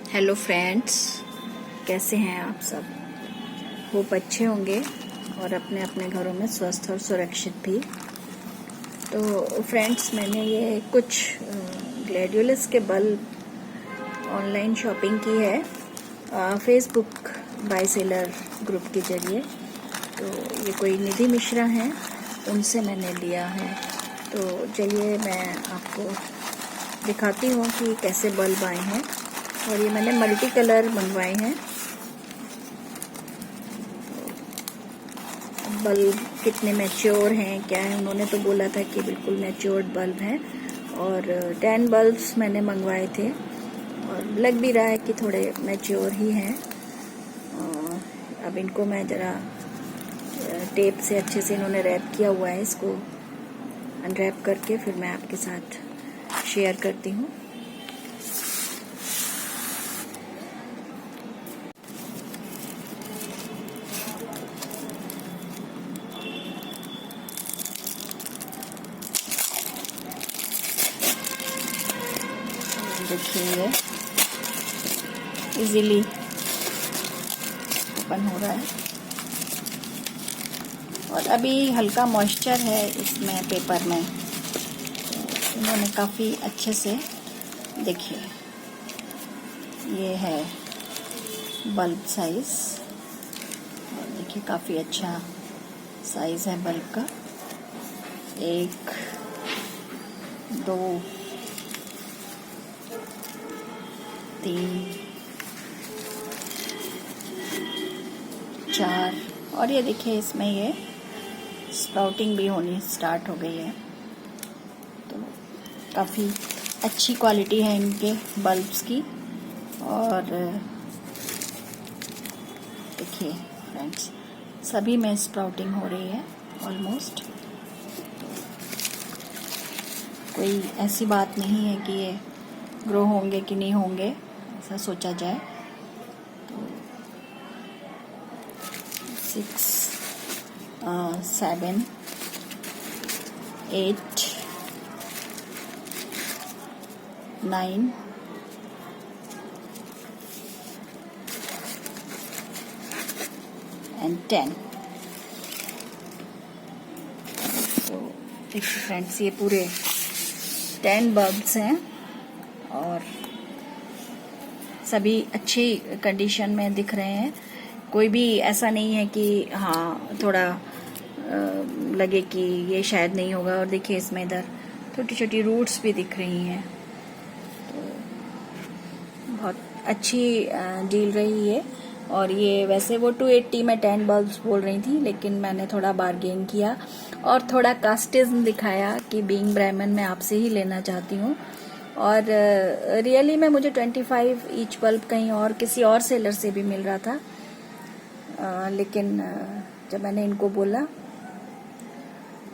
Hello friends, कैसे हैं आप सब। होप अच्छे होंगे और अपने अपने घरों में स्वस्थ और सुरक्षित भी। तो फ्रेंड्स, मैंने ये कुछ ग्लैडियोलस के बल्ब ऑनलाइन शॉपिंग की है फेसबुक बाय सेलर ग्रुप के जरिए। तो ये कोई निधि मिश्रा हैं, उनसे मैंने लिया है। तो चलिए मैं आपको दिखाती हूँ कि कैसे बल्ब आए हैं। और ये मैंने मल्टी कलर मंगवाए हैं। बल्ब कितने मैच्योर हैं क्या है, उन्होंने तो बोला था कि बिल्कुल मैच्योर्ड बल्ब हैं। और 10 बल्ब्स मैंने मंगवाए थे और लग भी रहा है कि थोड़े मैच्योर ही हैं। अब इनको मैं ज़रा टेप से अच्छे से इन्होंने रैप किया हुआ है, इसको अनरैप करके फिर मैं आपके साथ शेयर करती हूँ। देखिए ये इजीली ओपन हो रहा है और अभी हल्का मॉइस्चर है इसमें पेपर में। इन्होंने काफ़ी अच्छे से, देखिए ये है बल्ब साइज। और देखिए काफ़ी अच्छा साइज है बल्ब का। 1 2 3 4 और ये देखिए इसमें ये स्प्राउटिंग भी होनी स्टार्ट हो गई है। तो काफ़ी अच्छी क्वालिटी है इनके बल्ब्स की। और देखिए फ्रेंड्स, सभी में स्प्राउटिंग हो रही है ऑलमोस्ट। कोई ऐसी बात नहीं है कि ये ग्रो होंगे कि नहीं होंगे, ऐसा सोचा जाए तो 6 7 8 9 and 10। तो देखिए फ्रेंड्स, ये पूरे 10 बल्ब्स हैं और सभी अच्छी कंडीशन में दिख रहे हैं। कोई भी ऐसा नहीं है कि हाँ थोड़ा लगे कि ये शायद नहीं होगा। और देखिए इसमें इधर छोटी छोटी रूट्स भी दिख रही हैं। तो बहुत अच्छी डील रही है। और ये वैसे वो 280 में 10 बल्ब्स बोल रही थी, लेकिन मैंने थोड़ा बार्गेन किया और थोड़ा कास्टिज्म दिखाया कि बीइंग ब्राह्मण मैं आपसे ही लेना चाहती हूँ। और रियली में मुझे 25 ईच बल्ब कहीं और किसी और सेलर से भी मिल रहा था। लेकिन जब मैंने इनको बोला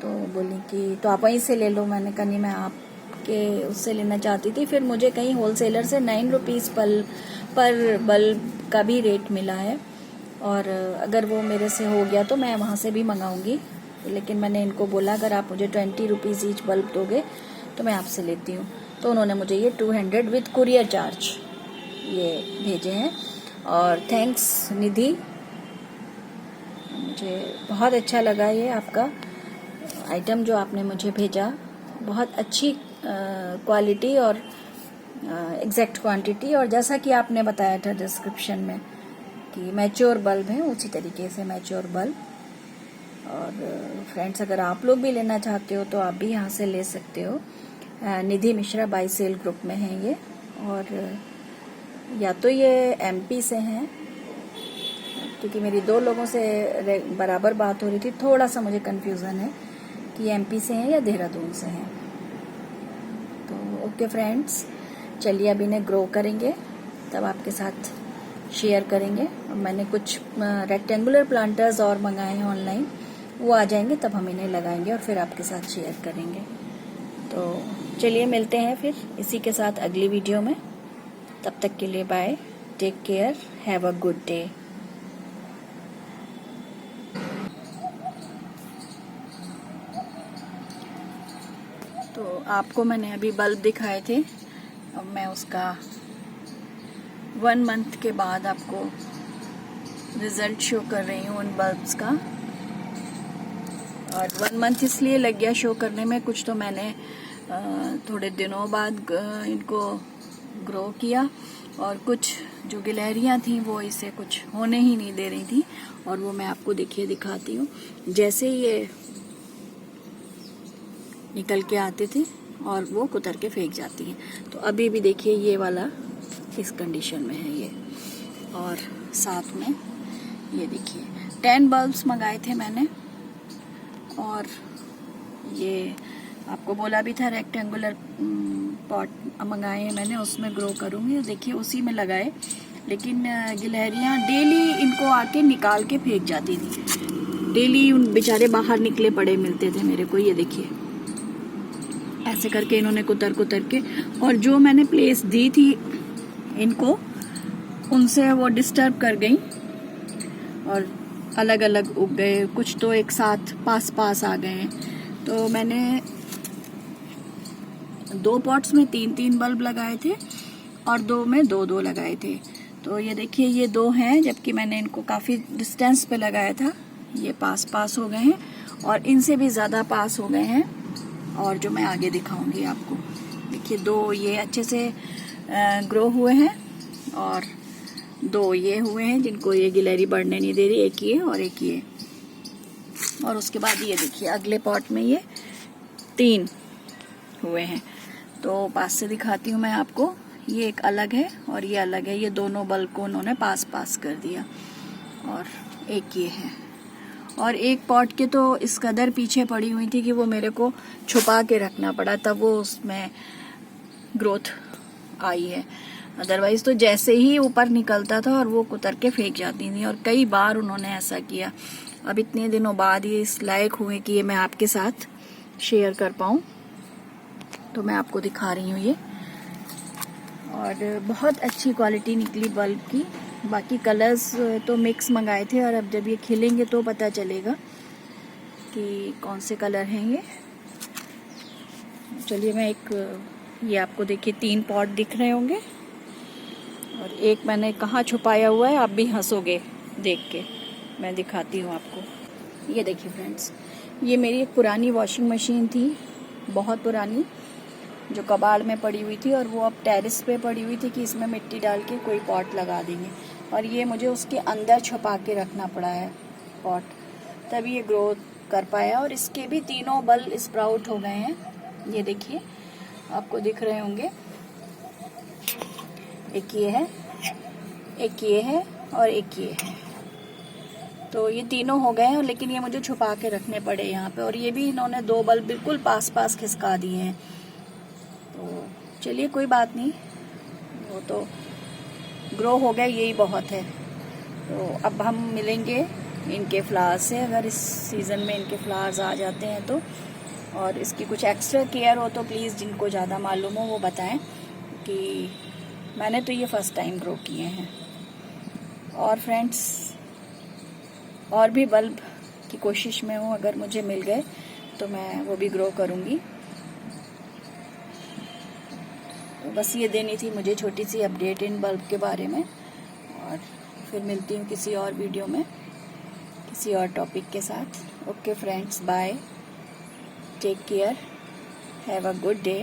तो बोली कि तो आप वहीं से ले लो। मैंने कहा नहीं, मैं आपके उससे लेना चाहती थी। फिर मुझे कहीं होलसेलर से 9 रुपीज़ पर बल्ब का भी रेट मिला है। और अगर वो मेरे से हो गया तो मैं वहाँ से भी मंगाऊंगी। लेकिन मैंने इनको बोला अगर आप मुझे 20 रुपीज़ ईच बल्ब दोगे तो मैं आपसे लेती हूँ। तो उन्होंने मुझे ये 200 विद कुरियर चार्ज ये भेजे हैं। और थैंक्स निधि, मुझे बहुत अच्छा लगा ये आपका आइटम जो आपने मुझे भेजा। बहुत अच्छी क्वालिटी और एग्जैक्ट क्वांटिटी, और जैसा कि आपने बताया था डिस्क्रिप्शन में कि मैच्योर बल्ब हैं, उसी तरीके से मैच्योर बल्ब। और फ्रेंड्स, अगर आप लोग भी लेना चाहते हो तो आप भी यहाँ से ले सकते हो। निधि मिश्रा बाय सेल ग्रुप में है ये। और या तो ये एमपी से हैं, क्योंकि मेरी 2 लोगों से बराबर बात हो रही थी। थोड़ा सा मुझे कन्फ्यूज़न है कि एमपी से हैं या देहरादून से हैं। तो ओके फ्रेंड्स, चलिए अब इन्हें ग्रो करेंगे तब आपके साथ शेयर करेंगे। अब मैंने कुछ रेक्टेंगुलर प्लांटर्स और मंगाए हैं ऑनलाइन, वो आ जाएंगे तब हम इन्हें लगाएंगे और फिर आपके साथ शेयर करेंगे। तो चलिए मिलते हैं फिर इसी के साथ अगली वीडियो में। तब तक के लिए bye, take care, have a good day. तो आपको मैंने अभी बल्ब दिखाए थे, अब मैं उसका 1 मंथ के बाद आपको रिजल्ट शो कर रही हूँ उन बल्ब्स का। और 1 मंथ इसलिए लग गया शो करने में, कुछ तो मैंने थोड़े दिनों बाद इनको ग्रो किया, और कुछ जो गिलहरियाँ थी वो इसे कुछ होने ही नहीं दे रही थी। और वो मैं आपको देखिए दिखाती हूँ, जैसे ये निकल के आते थे और वो कुतर के फेंक जाती हैं। तो अभी भी देखिए ये वाला इस कंडीशन में है ये। और साथ में ये देखिए 10 बल्ब्स मंगाए थे मैंने, और ये आपको बोला भी था रेक्टेंगुलर पॉट मंगाए हैं मैंने, उसमें ग्रो करूँगी। देखिए उसी में लगाए, लेकिन गिलहरियाँ डेली इनको आके निकाल के फेंक जाती थी। डेली उन बेचारे बाहर निकले पड़े मिलते थे मेरे को। ये देखिए ऐसे करके इन्होंने कुतर के, और जो मैंने प्लेस दी थी इनको उनसे वो डिस्टर्ब कर गई और अलग अलग उग गए। कुछ तो एक साथ पास आ गए हैं। तो मैंने 2 पॉट्स में 3 बल्ब लगाए थे और 2 में 2 लगाए थे। तो ये देखिए ये 2 हैं, जबकि मैंने इनको काफ़ी डिस्टेंस पे लगाया था। ये पास हो गए हैं और इनसे भी ज़्यादा पास हो गए हैं, और जो मैं आगे दिखाऊंगी आपको। देखिए 2 ये अच्छे से ग्रो हुए हैं, और 2 ये हुए हैं जिनको ये गिलहरी बढ़ने नहीं दे रही, एक ये और एक ये। और उसके बाद ये देखिए अगले पॉट में ये 3 हुए हैं। तो पास से दिखाती हूँ मैं आपको। ये एक अलग है और ये अलग है। ये दोनों बल्ब को उन्होंने पास कर दिया, और एक ये है। और एक पॉट के तो इस कदर पीछे पड़ी हुई थी कि वो मेरे को छुपा के रखना पड़ा, तब वो उसमें ग्रोथ आई है। अदरवाइज तो जैसे ही ऊपर निकलता था और वो कुतर के फेंक जाती थी, और कई बार उन्होंने ऐसा किया। अब इतने दिनों बाद ये इस लायक हुए कि ये मैं आपके साथ शेयर कर पाऊँ, तो मैं आपको दिखा रही हूँ ये। और बहुत अच्छी क्वालिटी निकली बल्ब की। बाकी कलर्स तो मिक्स मंगाए थे, और अब जब ये खिलेंगे तो पता चलेगा कि कौन से कलर हैं ये। चलिए मैं ये आपको देखिए 3 पॉट दिख रहे होंगे, और एक मैंने कहाँ छुपाया हुआ है, आप भी हंसोगे देख के। मैं दिखाती हूँ आपको। ये देखिए फ्रेंड्स, ये मेरी एक पुरानी वॉशिंग मशीन थी, बहुत पुरानी, जो कबाड़ में पड़ी हुई थी, और वो अब टेरेस पे पड़ी हुई थी कि इसमें मिट्टी डाल के कोई पॉट लगा देंगे। और ये मुझे उसके अंदर छुपा के रखना पड़ा है पॉट, तभी ये ग्रो कर पाया। और इसके भी 3 बल्ब स्प्राउट हो गए हैं। ये देखिए आपको दिख रहे होंगे, एक ये है, एक ये है और एक ये है। तो ये 3 हो गए हैं, लेकिन ये मुझे छुपा के रखने पड़े यहाँ पे। और ये भी इन्होंने 2 बल्ब बिल्कुल पास खिसका दिए हैं। तो चलिए कोई बात नहीं, वो तो ग्रो हो गए, यही बहुत है। तो अब हम मिलेंगे इनके फ्लावर्स से, अगर इस सीज़न में इनके फ्लावर्स आ जाते हैं तो। और इसकी कुछ एक्स्ट्रा केयर हो तो प्लीज़ जिनको ज़्यादा मालूम हो वो बताएं, कि मैंने तो ये फर्स्ट टाइम ग्रो किए हैं। और फ्रेंड्स, और भी बल्ब की कोशिश में हूँ, अगर मुझे मिल गए तो मैं वो भी ग्रो करूँगी। तो बस ये देनी थी मुझे छोटी सी अपडेट इन बल्ब के बारे में, और फिर मिलती हूँ किसी और वीडियो में किसी और टॉपिक के साथ। Okay friends, bye, take care, have a good day.